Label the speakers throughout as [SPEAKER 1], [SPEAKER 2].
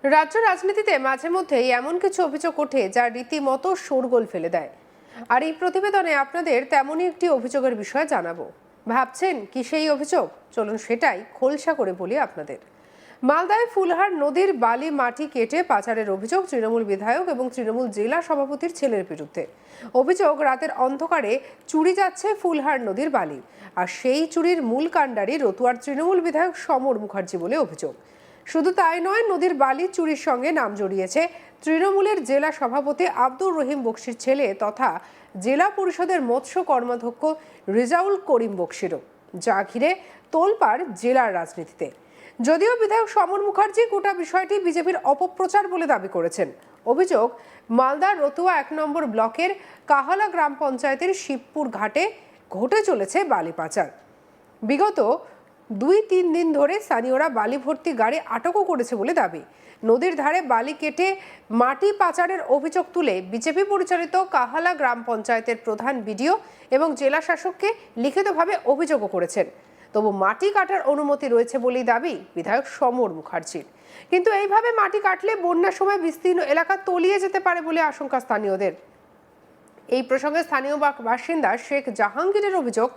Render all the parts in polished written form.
[SPEAKER 1] রাজ্য রাজনীতিতে মাঝে মধ্যেই এমন কিছু অভিযোগ ওঠে যা রীতিমতো শোরগোল ফেলে দেয়। আর এই প্রতিবেদনে আপনাদের তেমনই একটি অভিযোগের বিষয়ে জানাবো। ভাবছেন কি সেই অভিযোগ? চলুন সেটাই খোলসা করে বলি আপনাদের। মালদায় ফুলহার নদীর বালি মাটি কেটে পাচারের অভিযোগ তৃণমূল বিধায়ক এবং তৃণমূল জেলা সভাপতির ছেলের বিরুদ্ধে। অভিযোগ, রাতের অন্ধকারে চুরি যাচ্ছে ফুলহার নদীর বালি, আর সেই চুরির মূল কাণ্ডারি রতুয়ার তৃণমূল বিধায়ক সমর মুখার্জি বলে অভিযোগ। শুধু তাই নয়, নদীর বালি চুরির সঙ্গে নাম জড়িয়েছে তৃণমূলের জেলা সভাপতি আব্দুর রহিম বক্সির ছেলে তথা জেলা পরিষদের মৎস্য কর্মাধ্যক্ষ রেজাউল করিম বক্সিরও, যা ঘিরে তোলপাড় জেলার রাজনীতিতে। যদিও বিধায়ক সমর মুখার্জি গোটা বিষয়টি বিজেপির অপপ্রচার বলে দাবি করেছেন। অভিযোগ, মালদার রতুয়া 1 নম্বর ব্লকের কাহালা গ্রাম পঞ্চায়েতের শিবপুর ঘাটে ঘটে চলেছে বালি পাচার। বিগত 2-3 দিন ধরে স্থানীয়রা বালি ভর্তি গাড়ি আটকও করেছে বলে দাবি। নদীর ধারে বালি কেটে মাটি পাচারের অভিযোগ তুলে বিজেপি পরিচালিত কাহালা গ্রাম পঞ্চায়েতের প্রধান বিডিও এবং জেলা শাসককে লিখিতভাবে অভিযোগও করেছেন। তবু মাটি কাটার অনুমতি রয়েছে বলেই দাবি বিধায়ক সমর মুখার্জির। কিন্তু এইভাবে মাটি কাটলে বন্যার সময় বিস্তীর্ণ এলাকা তলিয়ে যেতে পারে বলে আশঙ্কা স্থানীয়দের। এই প্রসঙ্গে স্থানীয় বাসিন্দা শেখ জাহাঙ্গীরের অভিযোগ,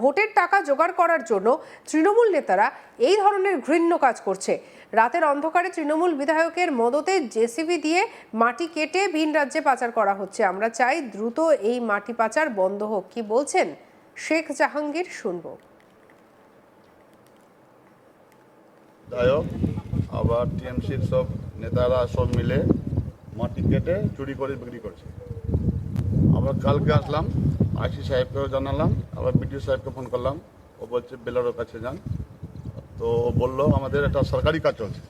[SPEAKER 1] ভোটের টাকা জোগাড় করার জন্য তৃণমূল নেতারা এই ধরনের ঘৃণ্য কাজ করছে। রাতের অন্ধকারে তৃণমূল বিধায়কের মদতে জেসিবি দিয়ে মাটি কেটে ভিন রাজ্যে পাচার করা হচ্ছে। আমরা চাই দ্রুত এই মাটি পাচার বন্ধ হোক। কি বলছেন শেখ জাহাঙ্গীর, শুনবো।
[SPEAKER 2] বিধায়ক আবার টিএমসির সব নেতারা সব মিলে মাটি কেটে চুরি করে বিক্রি করছে। আমরা কালকে আসলাম, আইসি সাহেবকেও জানালাম, আবার বিডিও সাহেবকে ফোন করলাম। ও বলছে বেলারোর কাছে যান। তো ও বললো আমাদের একটা সরকারি কাজ চলছে,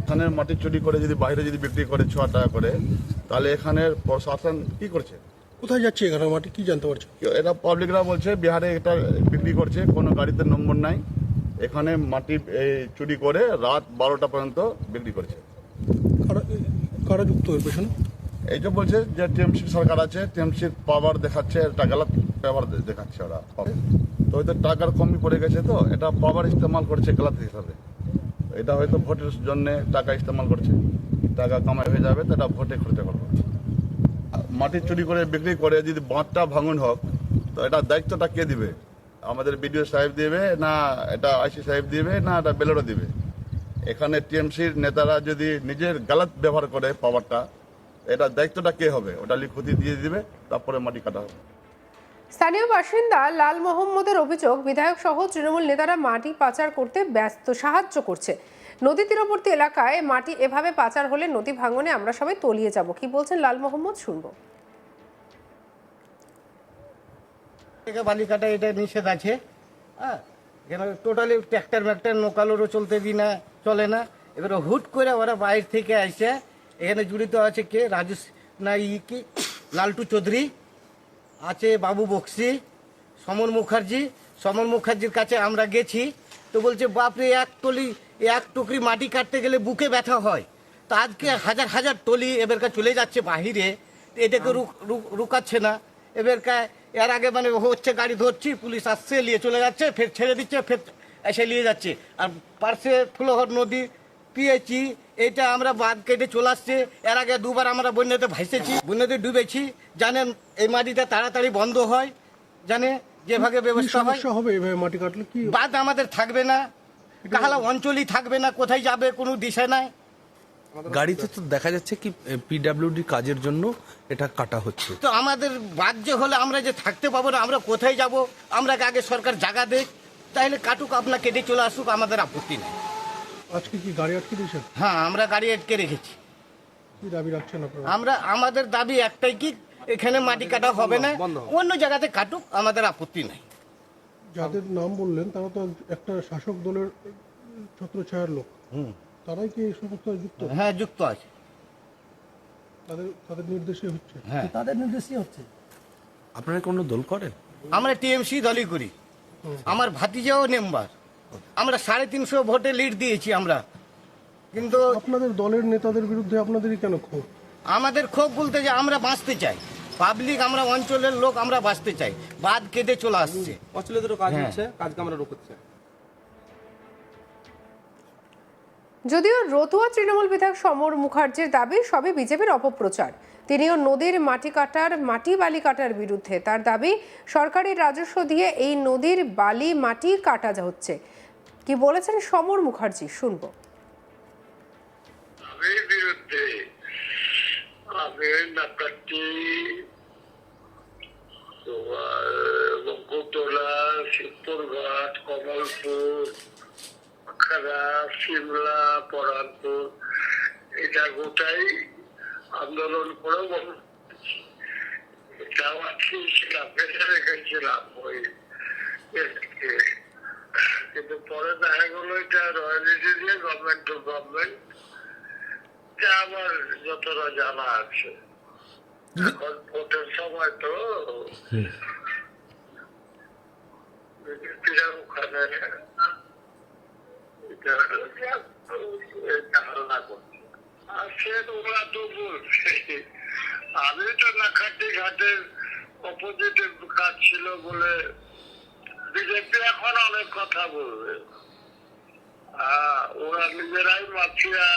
[SPEAKER 2] এখানে মাটি চুরি করে যদি বাইরে যদি বিক্রি করে 6 টাকা করে, তাহলে এখানের প্রশাসন কি করছে?
[SPEAKER 3] কোথায় যাচ্ছে এখানে মাটি, কি জানতে পারছো?
[SPEAKER 2] এরা পাবলিকরা বলছে বিহারে এটা বিক্রি করছে, কোনো গাড়িতে নম্বর নাই, এখানে মাটি চুরি করে রাত 12টা পর্যন্ত বিক্রি করছে।
[SPEAKER 3] কারা যুক্ত এর পেছনে?
[SPEAKER 2] এই যে বলছে যে টিএমসি সরকার আছে, টিএমসির পাওয়ার দেখাচ্ছে, এটা গলত পাওয়ার দেখাচ্ছে ওরা। তো হয়তো টাকার কমই পড়ে গেছে, তো এটা পাওয়ার ইস্তেমাল করছে গলত হিসাবে। এটা হয়তো ভোটের জন্য টাকা ইস্তেমাল করছে, টাকা কামাই হয়ে যাবে তো এটা ভোটে খরচা করবে। মাটি চুরি করে বিক্রি করে যদি বাঁধটা ভাঙন হোক, তো এটা দায়িত্বটা কে দিবে? আমাদের বিডিও সাহেব দিবে না এটা আইসি সাহেব দিবে না এটা বেলোরও দিবে? এখানে টিএমসির নেতারা যদি নিজের গলত ব্যবহার করে পাওয়ারটা, এটা দায়িত্বটা কে হবে? ওটা লিখতি দিয়ে দিবে, তারপরে মাটি কাটা হবে।
[SPEAKER 1] স্থানীয় বাসিন্দা লাল মোহাম্মদের অভিযোগ, বিধায়ক সহ তৃণমূল নেতারা মাটি পাচার করতে সাহায্য করছে। নদী তীরবর্তী এলাকায় মাটি এভাবে পাচার হলে নদী ভাঙনে আমরা সবাই তলিয়ে যাব। কি বলছেন লাল মোহাম্মদ, শুনবো।
[SPEAKER 4] বালি কাটা এটা নিষেধ আছে, হ্যাঁ, এখানে টোটালি ট্র্যাক্টর ম্যাক্টার নৌকালোরও চলতে দিই না, চলে না। এবারে হুট করে ওরা বাইরে থেকে আসে, এখানে জড়িত আছে কে, রাজু না কি লালটু চৌধুরী আছে, বাবু বক্সি, সমর মুখার্জির কাছে আমরা গেছি। তো বলছে বাপরে এক টুকরি মাটি কাটতে গেলে বুকে ব্যথা হয়। তো আজকে হাজার হাজার টলি এবারকার চলে যাচ্ছে বাহিরে, এটাকে রুকাচ্ছে না। এবারকার এর আগে মানে হচ্ছে গাড়ি ধরছি, পুলিশ আসছে, নিয়ে চলে যাচ্ছে, ফের ছেড়ে দিচ্ছে, ফের এসে নিয়ে যাচ্ছে। আর পার্শ্বে ফুলহর নদী পিয়েছি, এটা আমরা বাঁধ কেটে চলে আসছে। এর আগে 2বার আমরা বন্যাতে ভাসেছি, বন্যাতে ডুবেছি। জানেন এই মাটিটা তাড়াতাড়ি বন্ধ হয়, জানে যেভাবে ব্যবস্থা
[SPEAKER 3] হবে এভাবে মাটি কাটলে কি
[SPEAKER 4] বাঁধ আমাদের থাকবে না, কাহালা অঞ্চলই থাকবে না, কোথায় যাবে কোনো দিশা নাই।
[SPEAKER 5] গাড়িতে তো দেখা যাচ্ছে কি পিডব্লিউডি কাজের জন্য এটা কাটা হচ্ছে।
[SPEAKER 4] তো আমাদের বাদ যে হলে আমরা যে থাকতে পাবো না, আমরা কোথায় যাব? আমরা আগে সরকার জায়গা দেখ, তাহলে কাটুক, আপনার কেটে চলে আসুক, আমাদের আপত্তি নেই।
[SPEAKER 3] আজকে কি গাড়ি আটকে দিয়েছেন?
[SPEAKER 4] হ্যাঁ, আমরা গাড়ি আটকে রেখেছি।
[SPEAKER 3] কি দাবি রাখছেন আপনারা?
[SPEAKER 4] আমাদের দাবি একটাই, কি এখানে মাটি কাটা হবে না, অন্য জায়গাতে কাটুক, আমাদের আপত্তি নাই।
[SPEAKER 3] যাদের নাম বললেন তারা তো একটা শাসক দলের ছত্রছায়ার লোক, তারাই কি এই সমস্ত যুক্ত?
[SPEAKER 4] হ্যাঁ, যুক্ত আছে,
[SPEAKER 3] তাদের নির্দেশে হচ্ছে।
[SPEAKER 4] হ্যাঁ,
[SPEAKER 6] তাদের নির্দেশই হচ্ছে।
[SPEAKER 5] আপনারা কোনো দল করেন?
[SPEAKER 4] আমরা টিএমসি দলই করি। আমার ভাতিজাও মেম্বার, আমরা 350 ভোটে লিড দিয়েছি আমরা। কিন্তু
[SPEAKER 3] আপনাদের দলের নেতাদের বিরুদ্ধে আপনাদেরই কেন ক্ষোভ?
[SPEAKER 4] আমাদের ক্ষোভ বলতে যে আমরা বাঁচতে চাই, পাবলিক, আমরা অঞ্চলের লোক, আমরা বাঁচতে চাই। বাদ কেটে চলে আসছে,
[SPEAKER 6] অচলিত কাজ হচ্ছে, কাজকে আমরা রুখতে চাই।
[SPEAKER 1] যদিও রতুয়া তৃণমূল বিধায়ক সমর মুখার্জির দাবি সবই বিজেপির অপপ্রচার। তিনিও নদীর মাটি বালি কাটার বিরুদ্ধে। তার দাবি সরকারি রাজস্ব দিয়ে এই নদীর বালি মাটি কাটা হচ্ছে। কি বলেছেন সমর মুখার্জি, শুনবো।
[SPEAKER 6] আমি বিরুদ্ধে আমি নাকাটি তোমার বকুতলা, শিবপুরঘাট, কমলপুর, খাড়া, সিমলা, পরানপুর, এটা গোটাই আন্দোলন করে এটাও ছিলাম, বেঁচে রেখেছিলাম ওই কিন্তু পরে দেখা গেলো এটা রয়্যালিটি দিয়ে গভর্নমেন্ট টু গভর্নমেন্ট, আমার যতটা জানা আছে। এখন ভোটের সময় তো বিজেপিরা ওখানে হাল্লা করছে, আর সে ওরা তো বলছে। আমি তো নাকাটি ঘাটের অপোজিটে কাজ ছিল বলে বিজেপি এখন অনেক কথা বলবে। ওরা নিজেরাই মাফিয়া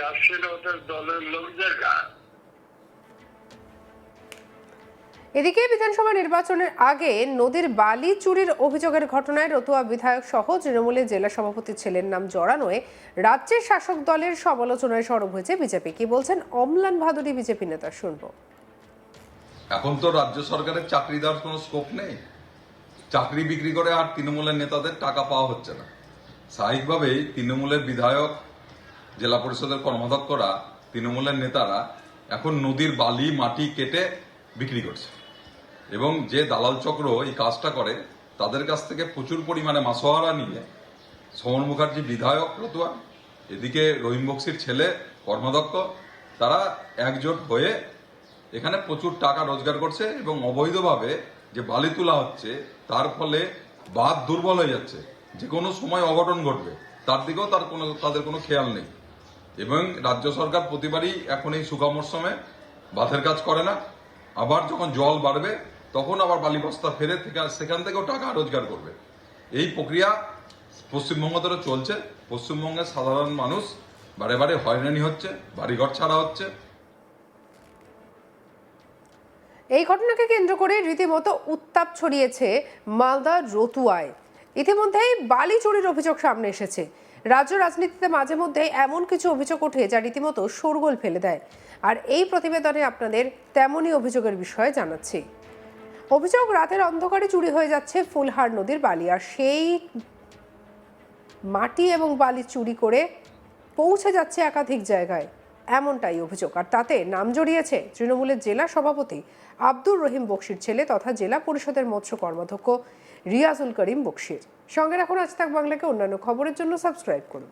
[SPEAKER 6] আসছিল, ওদের দলের লোক জায়গা।
[SPEAKER 1] এদিকে বিধানসভা নির্বাচনের আগে নদীর বালি চুরির অভিযোগের ঘটনায় রতুয়া বিধায়ক সহ তৃণমূলের জেলা সভাপতির ছেলের নাম জড়ানোয় রাজ্যের শাসক দলের সমালোচনায় সরব হয়েছে বিজেপি। কি বলছেন অম্লান ভাদুরী বিজেপি নেতা, শুনবো।
[SPEAKER 7] এখন তো রাজ্য সরকারের চাকরি দেওয়ার কোনো স্কোপ নেই। চাকরি বিক্রি করে আর তৃণমূলের নেতাদের টাকা পাওয়া হচ্ছে না। স্বাভাবিকভাবেই তৃণমূলের বিধায়ক, জেলা পরিষদের কর্মাধ্যক্ষরা, তৃণমূলের নেতারা এখন নদীর বালি মাটি কেটে বিক্রি করছে, এবং যে দালাল চক্র এই কাজটা করে তাদের কাছ থেকে প্রচুর পরিমাণে মাসোহারা নিয়ে সমর মুখার্জি বিধায়ক রতুয়া, এদিকে রহিম বক্সির ছেলে কর্মাধ্যক্ষ, তারা একজোট হয়ে এখানে প্রচুর টাকা রোজগার করছে এবং অবৈধভাবে যে বালি তোলা হচ্ছে তার ফলে বাঁধ দুর্বল হয়ে যাচ্ছে, যে কোনো সময় অঘটন ঘটবে তার দিকেও তাদের কোনো খেয়াল নেই। এবং রাজ্য সরকার প্রতিবারই এখন এই শুকা মরশুমে বাঁধের কাজ করে না, আবার যখন জল বাড়বে তখন আবার বালি বস্তা ফেরে সেখান থেকেও টাকা রোজগার করবে। এই প্রক্রিয়া পশ্চিমবঙ্গ ধরে চলছে। পশ্চিমবঙ্গের সাধারণ মানুষ বারে বারে হয়রানি হচ্ছে, বাড়িঘর ছাড়া হচ্ছে।
[SPEAKER 1] এই ঘটনাকে কেন্দ্র করে রীতিমতো উত্তাপ ছড়িয়েছে মালদার রতুয়ায়। ইতিমধ্যেই বালি চুরির অভিযোগ সামনে এসেছে। রাজ্য রাজনীতিতে মাঝে মধ্যে এমন কিছু অভিযোগ ওঠে যা রীতিমতো শোরগোল ফেলে দেয়। আর এই প্রতিবেদনে আপনাদের তেমনই অভিযোগের বিষয়ে জানাচ্ছি। অভিযোগ, রাতের অন্ধকারে চুরি হয়ে যাচ্ছে ফুলহার নদীর বালি, আর সেই মাটি এবং বালি চুরি করে পৌঁছে যাচ্ছে একাধিক জায়গায়, এমনটাই অভিযোগ। আর তাতে নাম জড়িয়েছে তৃণমূলের জেলা সভাপতি আব্দুর রহিম বক্সির ছেলে তথা জেলা পরিষদের মৎস্য কর্মাধ্যক্ষ রিয়াজুল করিম বক্সির। সঙ্গে রাখুন আজ তাক বাংলাকে। অন্যান্য খবরের জন্য সাবস্ক্রাইব করুন।